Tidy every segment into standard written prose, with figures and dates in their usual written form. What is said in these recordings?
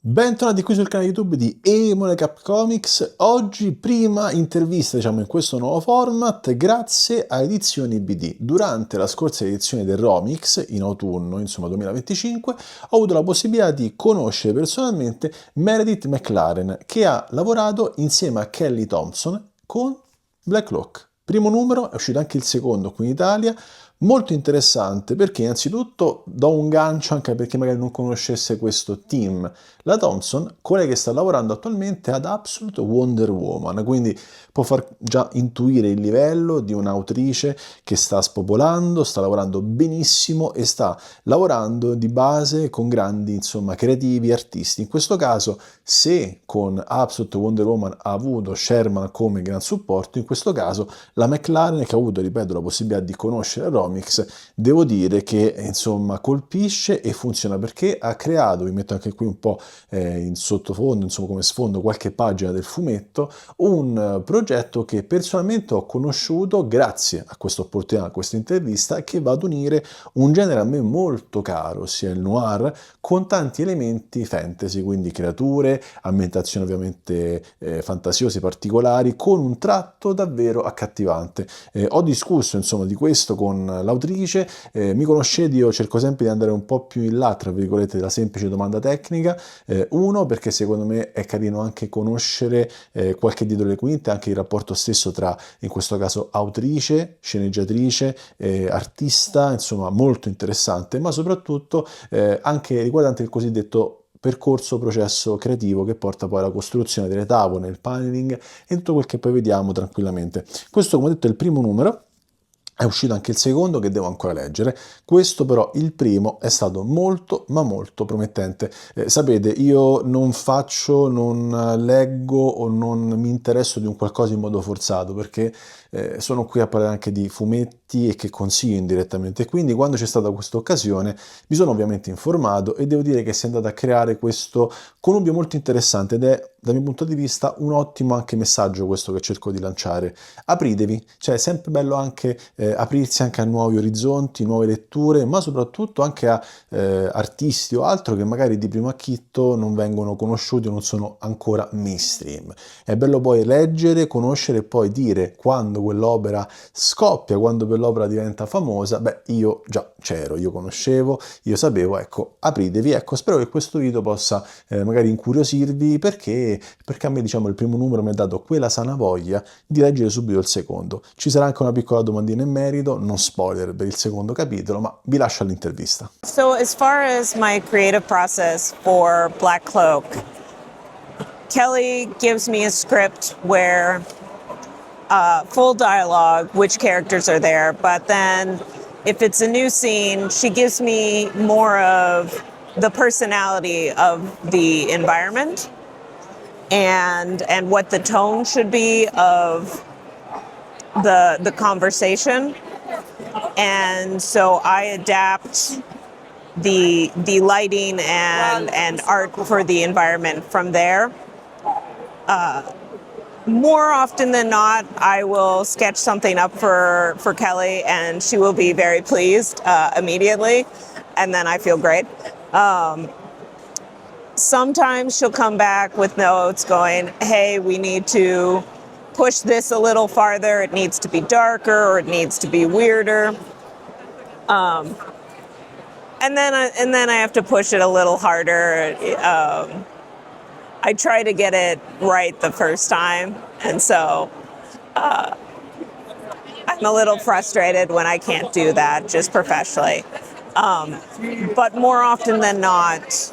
Bentornati qui sul canale YouTube di Emole Cap Comics. Oggi prima intervista, in questo nuovo format, grazie a Edizioni BD. Durante la scorsa edizione del Romix, in autunno, 2025, ho avuto la possibilità di conoscere personalmente Meredith McLaren, che ha lavorato insieme a Kelly Thompson con Black Cloak. Primo numero, è uscito anche il secondo qui in Italia. Molto interessante perché innanzitutto do un gancio anche perché magari non conoscesse questo team. La Thompson, quella che sta lavorando attualmente ad Absolute Wonder Woman, quindi può far già intuire il livello di un'autrice che sta spopolando, sta lavorando benissimo e sta lavorando di base con grandi, creativi artisti. In questo caso, se con Absolute Wonder Woman ha avuto Sherman come gran supporto, in questo caso la McLaren, che ha avuto, ripeto, la possibilità di conoscere Romix, devo dire che colpisce e funziona perché ha creato, vi metto anche qui un po' in sottofondo, come sfondo, qualche pagina del fumetto, un progetto che personalmente ho conosciuto grazie a questa opportunità, a questa intervista, che va ad unire un genere a me molto caro, ossia il noir, con tanti elementi fantasy, quindi creature, ambientazioni ovviamente fantasiose, particolari, con un tratto davvero accattivante. Ho discusso di questo con l'autrice, mi conoscete, io cerco sempre di andare un po' più in là, tra virgolette, della semplice domanda tecnica, uno perché secondo me è carino anche conoscere qualche dietro le quinte, anche il rapporto stesso tra, in questo caso, autrice, sceneggiatrice, artista, molto interessante, ma soprattutto anche riguardante il cosiddetto processo creativo che porta poi alla costruzione delle tavole, il paneling e tutto quel che poi vediamo tranquillamente. Questo, come ho detto, è il primo numero. È uscito anche il secondo che devo ancora leggere, questo però, il primo, è stato molto ma molto promettente. Sapete, io non leggo o non mi interesso di un qualcosa in modo forzato perché sono qui a parlare anche di fumetti e che consiglio indirettamente, quindi quando c'è stata questa occasione mi sono ovviamente informato e devo dire che si è andato a creare questo connubio molto interessante ed è, dal mio punto di vista, un ottimo anche messaggio questo che cerco di lanciare. Apritevi, cioè è sempre bello anche aprirsi anche a nuovi orizzonti, nuove letture, ma soprattutto anche a artisti o altro che magari di primo acchito non vengono conosciuti o non sono ancora mainstream. È bello poi leggere, conoscere e poi dire quando quell'opera scoppia, quando quell'opera diventa famosa, beh, io già c'ero, io conoscevo, io sapevo, ecco, apritevi, ecco, spero che questo video possa magari incuriosirvi perché a me, il primo numero mi ha dato quella sana voglia di leggere subito il secondo. Ci sarà anche una piccola domandina in merito, non spoiler per il secondo capitolo, ma vi lascio all'intervista. So as far as my creative process for Black Cloak, Kelly gives me a script where full dialogue, which characters are there, but then if it's a new scene, she gives me more of the personality of the environment and what the tone should be of the conversation. And so I adapt the lighting and art for the environment from there. More often than not, I will sketch something up for Kelly, and she will be very pleased immediately, and then I feel great. Sometimes she'll come back with notes going, hey, we need to push this a little farther. It needs to be darker, or it needs to be weirder. And then I have to push it a little harder. I try to get it right the first time, and so I'm a little frustrated when I can't do that just professionally. But more often than not,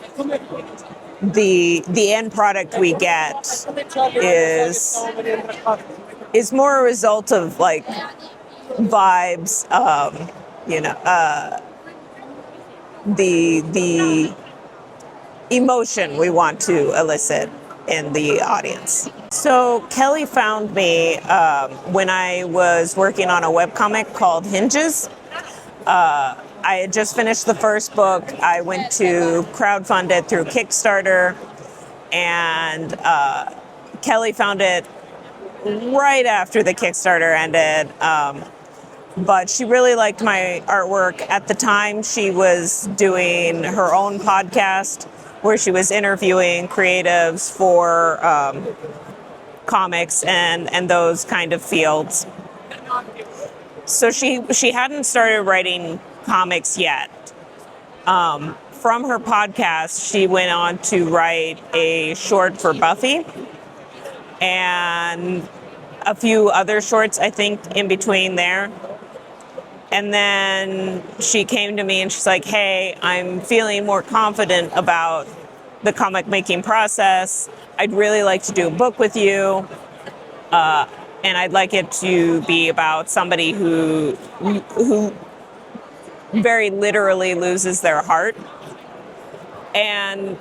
the end product we get is more a result of like vibes, the emotion we want to elicit in the audience. So Kelly found me when I was working on a webcomic called Hinges. I had just finished the first book. I went to crowdfund it through Kickstarter, and Kelly found it right after the Kickstarter ended. But she really liked my artwork. At the time, she was doing her own podcast where she was interviewing creatives for comics and those kind of fields. So she hadn't started writing comics yet. From her podcast, she went on to write a short for Buffy and a few other shorts, I think, in between there. And then she came to me and she's like, hey, I'm feeling more confident about the comic making process. I'd really like to do a book with you. And I'd like it to be about somebody who very literally loses their heart. And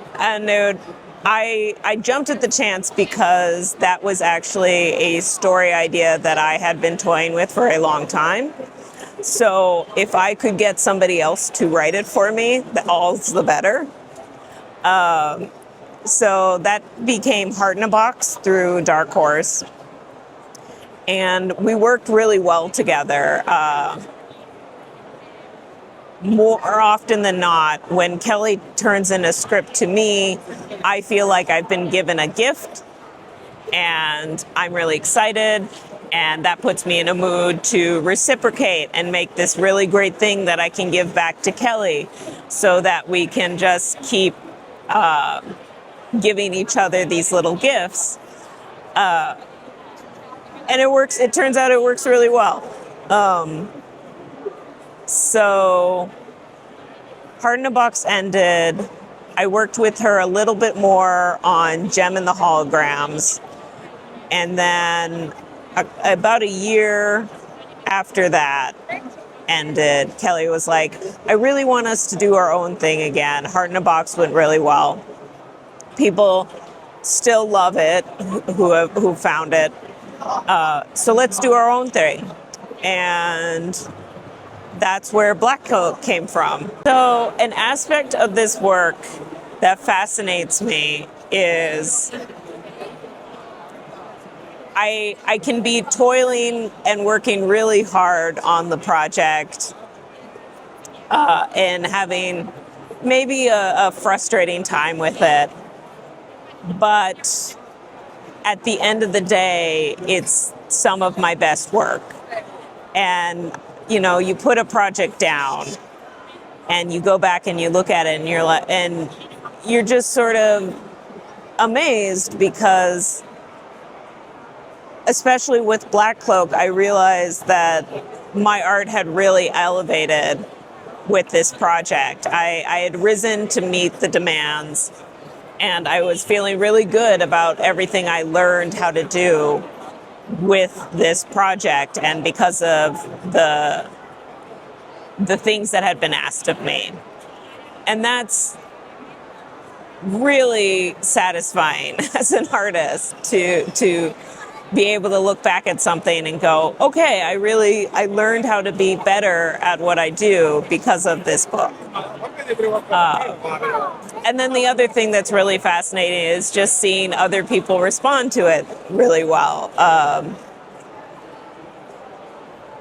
I jumped at the chance because that was actually a story idea that I had been toying with for a long time. So if I could get somebody else to write it for me, all's the better. So that became Heart in a Box through Dark Horse. And we worked really well together. More often than not, when Kelly turns in a script to me, I feel like I've been given a gift and I'm really excited, and that puts me in a mood to reciprocate and make this really great thing that I can give back to Kelly, so that we can just keep giving each other these little gifts. And it works. It turns out it works really well. So Heart in a Box ended. I worked with her a little bit more on Gem and the Holograms. And then about a year after that ended, Kelly was like, I really want us to do our own thing again. Heart in a Box went really well. People still love it who found it. So let's do our own thing. And that's where Black Cloak came from. So an aspect of this work that fascinates me is I can be toiling and working really hard on the project and having maybe a frustrating time with it. But at the end of the day, it's some of my best work. And you put a project down and you go back and you look at it and you're just sort of amazed, because especially with Black Cloak, I realized that my art had really elevated with this project. I had risen to meet the demands, and I was feeling really good about everything I learned how to do with this project, and because of the things that had been asked of me. And that's really satisfying as an artist to be able to look back at something and go, okay, I learned how to be better at what I do because of this book. And then the other thing that's really fascinating is just seeing other people respond to it really well.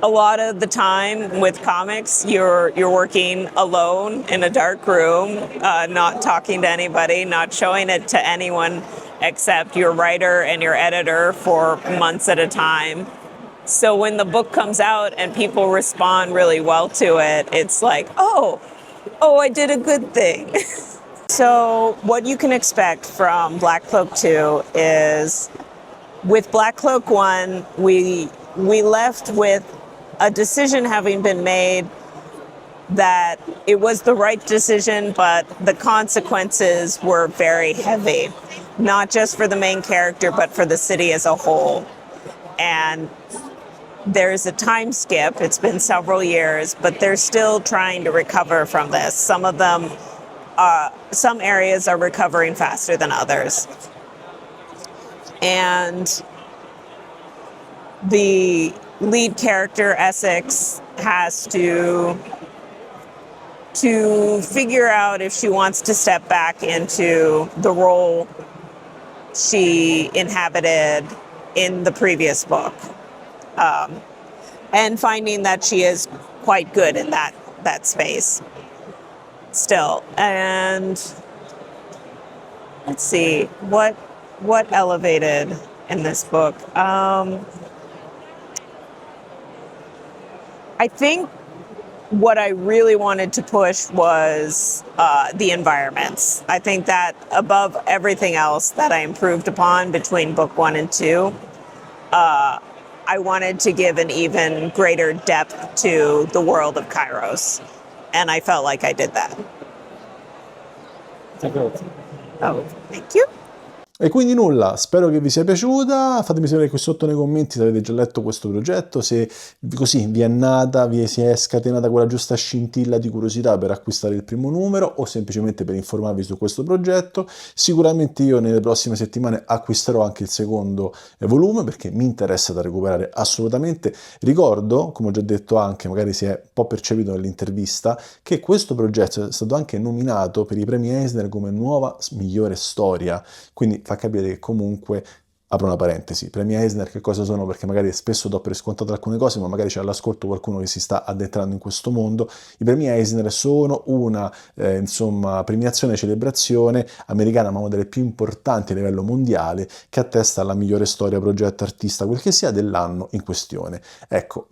A lot of the time with comics, you're working alone in a dark room, not talking to anybody, not showing it to anyone except your writer and your editor for months at a time. So when the book comes out and people respond really well to it, it's like, oh, I did a good thing. So what you can expect from Black Cloak 2 is, with Black Cloak 1, we left with a decision having been made that it was the right decision, but the consequences were very heavy, not just for the main character, but for the city as a whole. And there's a time skip. It's been several years, but they're still trying to recover from this. Some of them, some areas are recovering faster than others. And the lead character, Essex, has to figure out if she wants to step back into the role she inhabited in the previous book, and finding that she is quite good in that space still. And let's see what elevated in this book. I think what I really wanted to push was the environments. I think that above everything else that I improved upon between book 1 and 2, I wanted to give an even greater depth to the world of Kairos. And I felt like I did that. Oh, thank you. E quindi nulla, spero che vi sia piaciuta, fatemi sapere qui sotto nei commenti se avete già letto questo progetto, se così vi è nata, vi si è scatenata quella giusta scintilla di curiosità per acquistare il primo numero o semplicemente per informarvi su questo progetto. Sicuramente io nelle prossime settimane acquisterò anche il secondo volume perché mi interessa da recuperare assolutamente. Ricordo, come ho già detto anche, magari si è un po' percepito nell'intervista, che questo progetto è stato anche nominato per i premi Eisner come nuova migliore storia, quindi fa capire che comunque, apro una parentesi, premi Eisner che cosa sono? Perché magari spesso do per scontato alcune cose, ma magari c'è all'ascolto qualcuno che si sta addentrando in questo mondo. I premi Eisner sono una premiazione e celebrazione americana, ma una delle più importanti a livello mondiale, che attesta la migliore storia, progetto, artista, quel che sia dell'anno in questione. Ecco,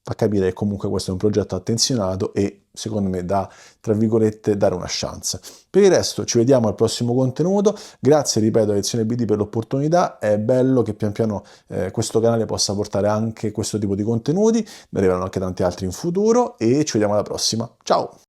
fa capire che comunque questo è un progetto attenzionato e secondo me da, tra virgolette, dare una chance. Per il resto ci vediamo al prossimo contenuto, grazie ripeto a Lezione BD per l'opportunità, è bello che pian piano questo canale possa portare anche questo tipo di contenuti, ne arriveranno anche tanti altri in futuro e ci vediamo alla prossima, ciao!